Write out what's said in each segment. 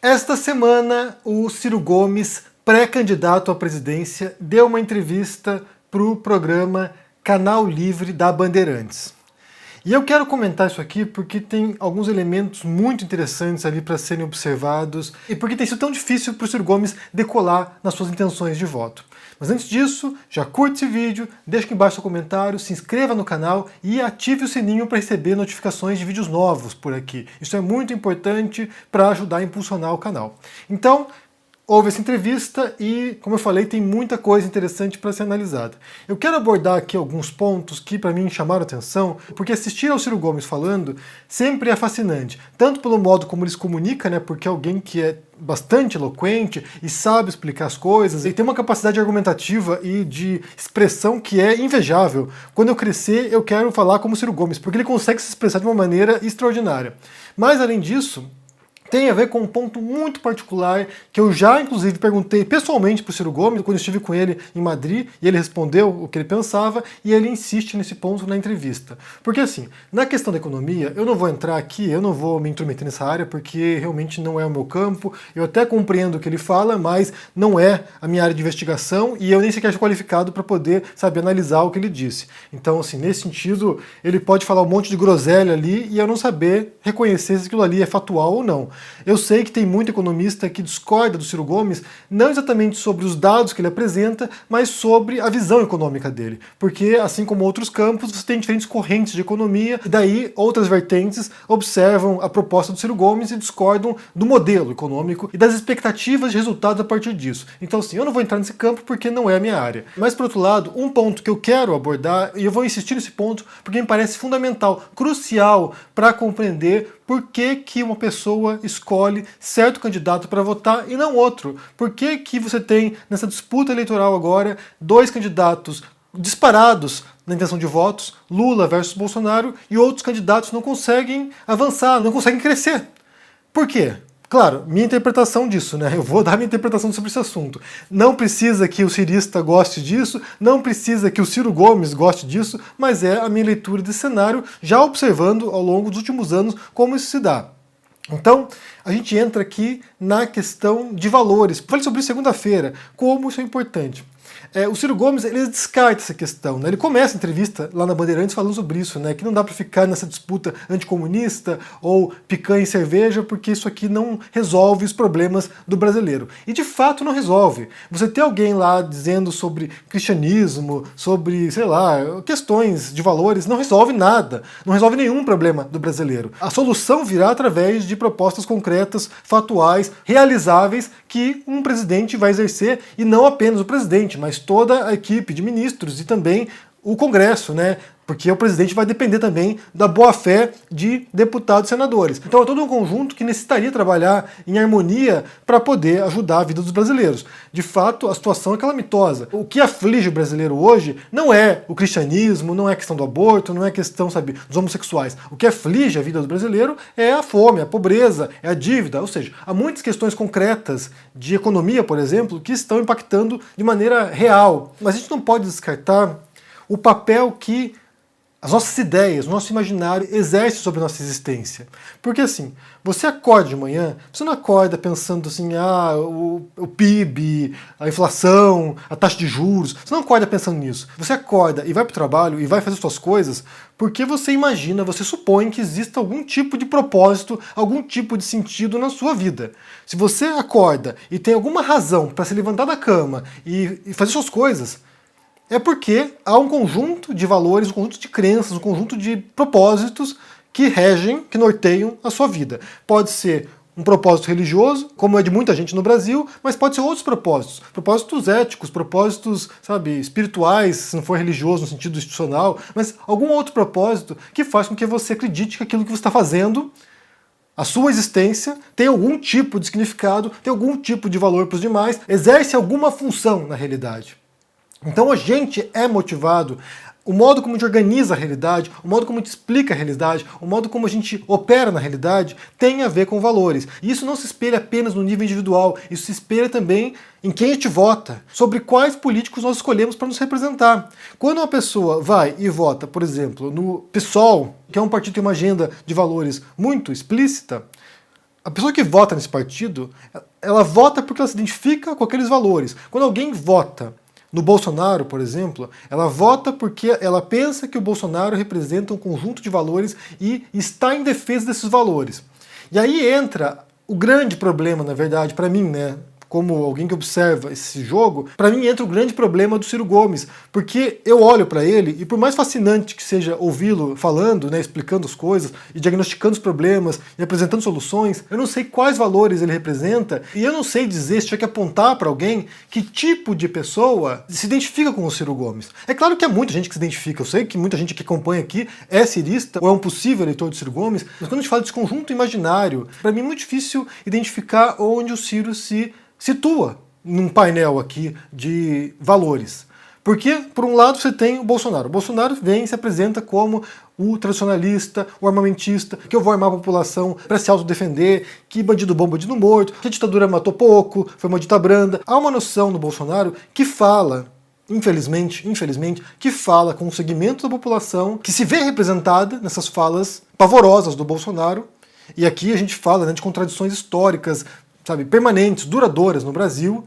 Esta semana, o Ciro Gomes, pré-candidato à presidência, deu uma entrevista para o programa Canal Livre da Bandeirantes. E eu quero comentar isso aqui porque tem alguns elementos muito interessantes ali para serem observados e porque tem sido tão difícil para o Ciro Gomes decolar nas suas intenções de voto. Mas antes disso, já curte esse vídeo, deixa aqui embaixo seu comentário, se inscreva no canal e ative o sininho para receber notificações de vídeos novos por aqui. Isso é muito importante para ajudar a impulsionar o canal. Então, houve essa entrevista e, como eu falei, tem muita coisa interessante para ser analisada. Eu quero abordar aqui alguns pontos que para mim chamaram atenção, porque assistir ao Ciro Gomes falando sempre é fascinante, tanto pelo modo como ele se comunica, né, porque é alguém que é bastante eloquente e sabe explicar as coisas, e tem uma capacidade argumentativa e de expressão que é invejável. Quando eu crescer, eu quero falar como Ciro Gomes, porque ele consegue se expressar de uma maneira extraordinária. Mas, além disso, tem a ver com um ponto muito particular que eu já, inclusive, perguntei pessoalmente para o Ciro Gomes, quando eu estive com ele em Madrid, e ele respondeu o que ele pensava, e ele insiste nesse ponto na entrevista. Porque, assim, na questão da economia, eu não vou entrar aqui, eu não vou me intrometer nessa área, porque realmente não é o meu campo, eu até compreendo o que ele fala, mas não é a minha área de investigação, e eu nem sequer sou qualificado para poder, sabe, analisar o que ele disse. Então, assim, nesse sentido, ele pode falar um monte de groselha ali, e eu não saber reconhecer se aquilo ali é factual ou não. Eu sei que tem muito economista que discorda do Ciro Gomes, não exatamente sobre os dados que ele apresenta, mas sobre a visão econômica dele. Porque, assim como outros campos, você tem diferentes correntes de economia, e daí outras vertentes observam a proposta do Ciro Gomes e discordam do modelo econômico e das expectativas de resultados a partir disso. Então, assim, eu não vou entrar nesse campo porque não é a minha área. Mas, por outro lado, um ponto que eu quero abordar, e eu vou insistir nesse ponto porque me parece fundamental, crucial para compreender por que uma pessoa escolhe certo candidato para votar e não outro. Por que você tem nessa disputa eleitoral agora dois candidatos disparados na intenção de votos, Lula versus Bolsonaro, e outros candidatos não conseguem avançar, não conseguem crescer? Por quê? Claro, minha interpretação disso, né? Eu vou dar minha interpretação sobre esse assunto. Não precisa que o cirista goste disso, não precisa que o Ciro Gomes goste disso, mas é a minha leitura desse cenário, já observando ao longo dos últimos anos como isso se dá. Então, a gente entra aqui na questão de valores. Falei sobre isso segunda-feira, como isso é importante. O Ciro Gomes, ele descarta essa questão, né? Ele começa a entrevista lá na Bandeirantes falando sobre isso, né? Que não dá para ficar nessa disputa anticomunista ou picanha e cerveja, porque isso aqui não resolve os problemas do brasileiro. E de fato não resolve. Você ter alguém lá dizendo sobre cristianismo, sobre, sei lá, questões de valores, não resolve nada. Não resolve nenhum problema do brasileiro. A solução virá através de propostas concretas, fatuais, realizáveis, que um presidente vai exercer, e não apenas o presidente, mas toda a equipe de ministros e também o Congresso, né? Porque o presidente vai depender também da boa-fé de deputados e senadores. Então é todo um conjunto que necessitaria trabalhar em harmonia para poder ajudar a vida dos brasileiros. De fato, a situação é calamitosa. O que aflige o brasileiro hoje não é o cristianismo, não é a questão do aborto, não é a questão, sabe, dos homossexuais. O que aflige a vida do brasileiro é a fome, a pobreza, é a dívida. Ou seja, há muitas questões concretas de economia, por exemplo, que estão impactando de maneira real. Mas a gente não pode descartar o papel que as nossas ideias, o nosso imaginário exerce sobre a nossa existência. Porque assim, você acorda de manhã, você não acorda pensando assim, o PIB, a inflação, a taxa de juros, você não acorda pensando nisso. Você acorda e vai para o trabalho e vai fazer suas coisas porque você imagina, você supõe que exista algum tipo de propósito, algum tipo de sentido na sua vida. Se você acorda e tem alguma razão para se levantar da cama e fazer suas coisas, é porque há um conjunto de valores, um conjunto de crenças, um conjunto de propósitos que regem, que norteiam a sua vida. Pode ser um propósito religioso, como é de muita gente no Brasil, mas pode ser outros propósitos. Propósitos éticos, propósitos, sabe, espirituais, se não for religioso no sentido institucional, mas algum outro propósito que faz com que você acredite que aquilo que você está fazendo, a sua existência, tem algum tipo de significado, tem algum tipo de valor para os demais, exerce alguma função na realidade. Então a gente é motivado, o modo como a gente organiza a realidade, o modo como a gente explica a realidade, o modo como a gente opera na realidade, tem a ver com valores. E isso não se espelha apenas no nível individual, isso se espelha também em quem a gente vota, sobre quais políticos nós escolhemos para nos representar. Quando uma pessoa vai e vota, por exemplo, no PSOL, que é um partido que tem uma agenda de valores muito explícita, A pessoa que vota nesse partido, ela vota porque ela se identifica com aqueles valores. Quando alguém vota no Bolsonaro, por exemplo, ela vota porque ela pensa que o Bolsonaro representa um conjunto de valores e está em defesa desses valores. E aí entra o grande problema, na verdade, para mim, né? Como alguém que observa esse jogo, para mim entra o grande problema do Ciro Gomes, porque eu olho para ele e por mais fascinante que seja ouvi-lo falando, né, explicando as coisas e diagnosticando os problemas e apresentando soluções, eu não sei quais valores ele representa e eu não sei dizer, se tiver que apontar para alguém, que tipo de pessoa se identifica com o Ciro Gomes. É claro que há muita gente que se identifica, eu sei que muita gente que acompanha aqui é cirista ou é um possível eleitor do Ciro Gomes, mas quando a gente fala desse conjunto imaginário, para mim é muito difícil identificar onde o Ciro se situa num painel aqui de valores. Porque, por um lado, você tem o Bolsonaro. O Bolsonaro vem e se apresenta como o tradicionalista, o armamentista, que eu vou armar a população para se autodefender, que bandido bom, bandido morto, que a ditadura matou pouco, foi uma dita branda. Há uma noção no Bolsonaro que fala, infelizmente, que fala com um segmento da população que se vê representada nessas falas pavorosas do Bolsonaro. E aqui a gente fala, né, de contradições históricas, sabe, permanentes, duradouras no Brasil,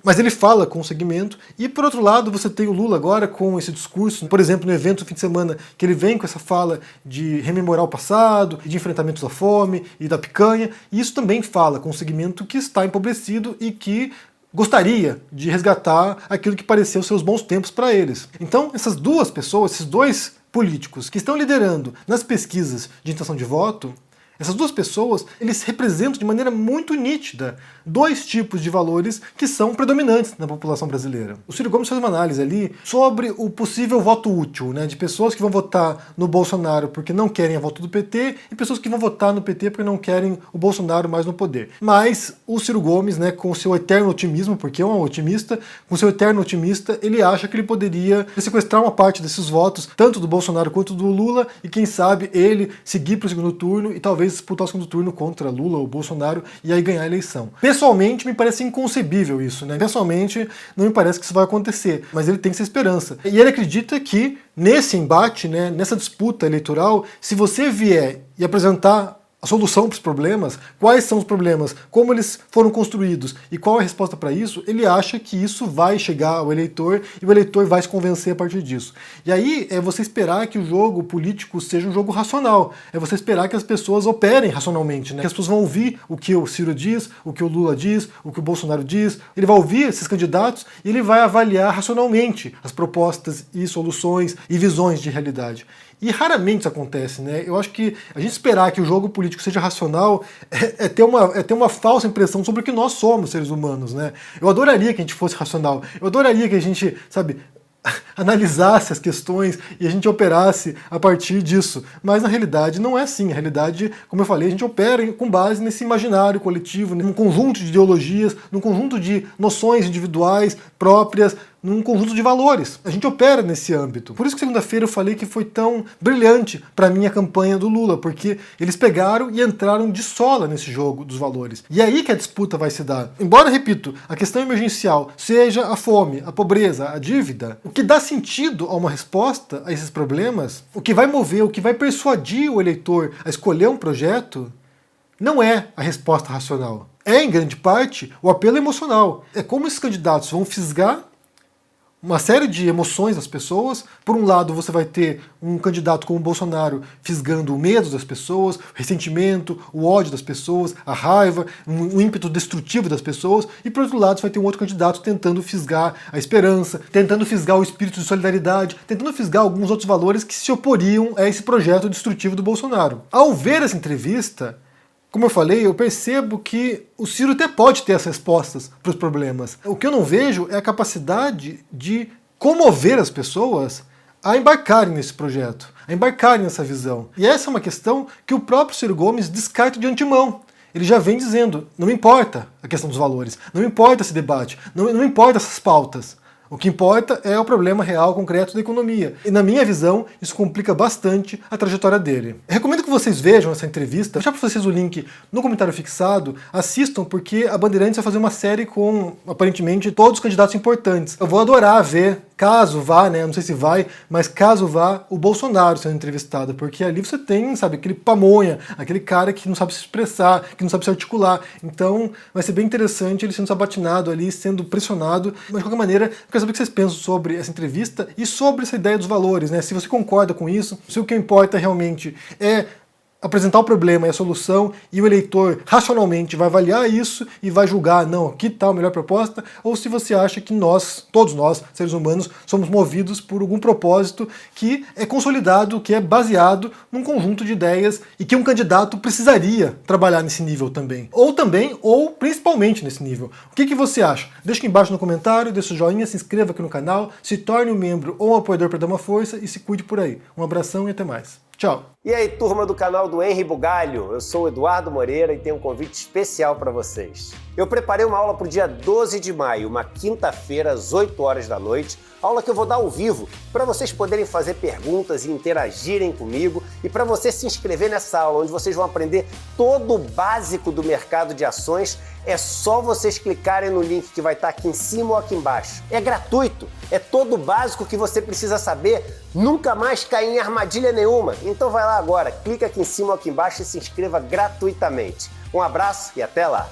mas ele fala com o segmento. E por outro lado, você tem o Lula agora com esse discurso, por exemplo, no evento do fim de semana, que ele vem com essa fala de rememorar o passado, de enfrentamento da fome e da picanha, e isso também fala com um segmento que está empobrecido e que gostaria de resgatar aquilo que pareceu ser os bons tempos para eles. Então, essas duas pessoas, esses dois políticos que estão liderando nas pesquisas de intenção de voto, essas duas pessoas, eles representam de maneira muito nítida dois tipos de valores que são predominantes na população brasileira. O Ciro Gomes faz uma análise ali sobre o possível voto útil, né, de pessoas que vão votar no Bolsonaro porque não querem a volta do PT e pessoas que vão votar no PT porque não querem o Bolsonaro mais no poder. Mas o Ciro Gomes, né, com seu eterno otimismo, porque é um otimista, com seu eterno otimista, ele acha que ele poderia sequestrar uma parte desses votos, tanto do Bolsonaro quanto do Lula, e quem sabe ele seguir para o segundo turno e talvez disputar o segundo turno contra Lula ou Bolsonaro e aí ganhar a eleição. Pessoalmente, me parece inconcebível isso, né? Pessoalmente, não me parece que isso vai acontecer, mas ele tem essa esperança. E ele acredita que nesse embate, né, nessa disputa eleitoral, se você vier e apresentar a solução para os problemas, quais são os problemas, como eles foram construídos e qual é a resposta para isso, ele acha que isso vai chegar ao eleitor e o eleitor vai se convencer a partir disso. E aí é você esperar que o jogo político seja um jogo racional, é você esperar que as pessoas operem racionalmente, né? Que as pessoas vão ouvir o que o Ciro diz, o que o Lula diz, o que o Bolsonaro diz, ele vai ouvir esses candidatos e ele vai avaliar racionalmente as propostas e soluções e visões de realidade. E raramente isso acontece, né? Eu acho que a gente esperar que o jogo político seja racional é ter uma falsa impressão sobre o que nós somos, seres humanos, né? Eu adoraria que a gente fosse racional. Eu adoraria que a gente, sabe, analisasse as questões e a gente operasse a partir disso. Mas na realidade não é assim. Na realidade, como eu falei, a gente opera com base nesse imaginário coletivo, num conjunto de ideologias, num conjunto de noções individuais próprias, num conjunto de valores. A gente opera nesse âmbito. Por isso que segunda-feira eu falei que foi tão brilhante para mim a campanha do Lula, porque eles pegaram e entraram de sola nesse jogo dos valores. E é aí que a disputa vai se dar. Embora, repito, a questão emergencial seja a fome, a pobreza, a dívida, o que dá sentido a uma resposta a esses problemas, o que vai mover, o que vai persuadir o eleitor a escolher um projeto, não é a resposta racional. É, em grande parte, o apelo emocional. É como esses candidatos vão fisgar uma série de emoções das pessoas. Por um lado, você vai ter um candidato como o Bolsonaro fisgando o medo das pessoas, o ressentimento, o ódio das pessoas, a raiva, um ímpeto destrutivo das pessoas. E por outro lado, você vai ter um outro candidato tentando fisgar a esperança, tentando fisgar o espírito de solidariedade, tentando fisgar alguns outros valores que se oporiam a esse projeto destrutivo do Bolsonaro. Ao ver essa entrevista, como eu falei, eu percebo que o Ciro até pode ter as respostas para os problemas. O que eu não vejo é a capacidade de comover as pessoas a embarcarem nesse projeto, a embarcarem nessa visão. E essa é uma questão que o próprio Ciro Gomes descarta de antemão. Ele já vem dizendo, não me importa a questão dos valores, não me importa esse debate, não me importa essas pautas. O que importa é o problema real, concreto da economia. E na minha visão, isso complica bastante a trajetória dele. Eu recomendo que vocês vejam essa entrevista. Vou deixar para vocês o link no comentário fixado. Assistam, porque a Bandeirantes vai fazer uma série com, aparentemente, todos os candidatos importantes. Eu vou adorar ver caso vá, né, não sei se vai, mas caso vá, o Bolsonaro sendo entrevistado, porque ali você tem, sabe, aquele pamonha, aquele cara que não sabe se expressar, que não sabe se articular. Então vai ser bem interessante ele sendo sabatinado ali, sendo pressionado. Mas de qualquer maneira, eu quero saber o que vocês pensam sobre essa entrevista e sobre essa ideia dos valores, né? Se você concorda com isso, se o que importa realmente é apresentar o problema e a solução, e o eleitor racionalmente vai avaliar isso e vai julgar, não, que tal a melhor proposta, ou se você acha que nós, todos nós, seres humanos, somos movidos por algum propósito que é consolidado, que é baseado num conjunto de ideias e que um candidato precisaria trabalhar nesse nível também. Ou principalmente nesse nível. O que você acha? Deixa aqui embaixo no comentário, deixa o joinha, se inscreva aqui no canal, se torne um membro ou um apoiador para dar uma força e se cuide por aí. Um abração e até mais. Tchau! E aí, turma do canal do Henry Bugalho, eu sou o Eduardo Moreira e tenho um convite especial para vocês. Eu preparei uma aula para o dia 12 de maio, uma quinta-feira, às 8 horas da noite, aula que eu vou dar ao vivo, para vocês poderem fazer perguntas e interagirem comigo e para você se inscrever nessa aula, onde vocês vão aprender todo o básico do mercado de ações. É só vocês clicarem no link que vai estar aqui em cima ou aqui embaixo. É gratuito, é todo o básico que você precisa saber, nunca mais cair em armadilha nenhuma. Então vai lá agora, clica aqui em cima ou aqui embaixo e se inscreva gratuitamente. Um abraço e até lá!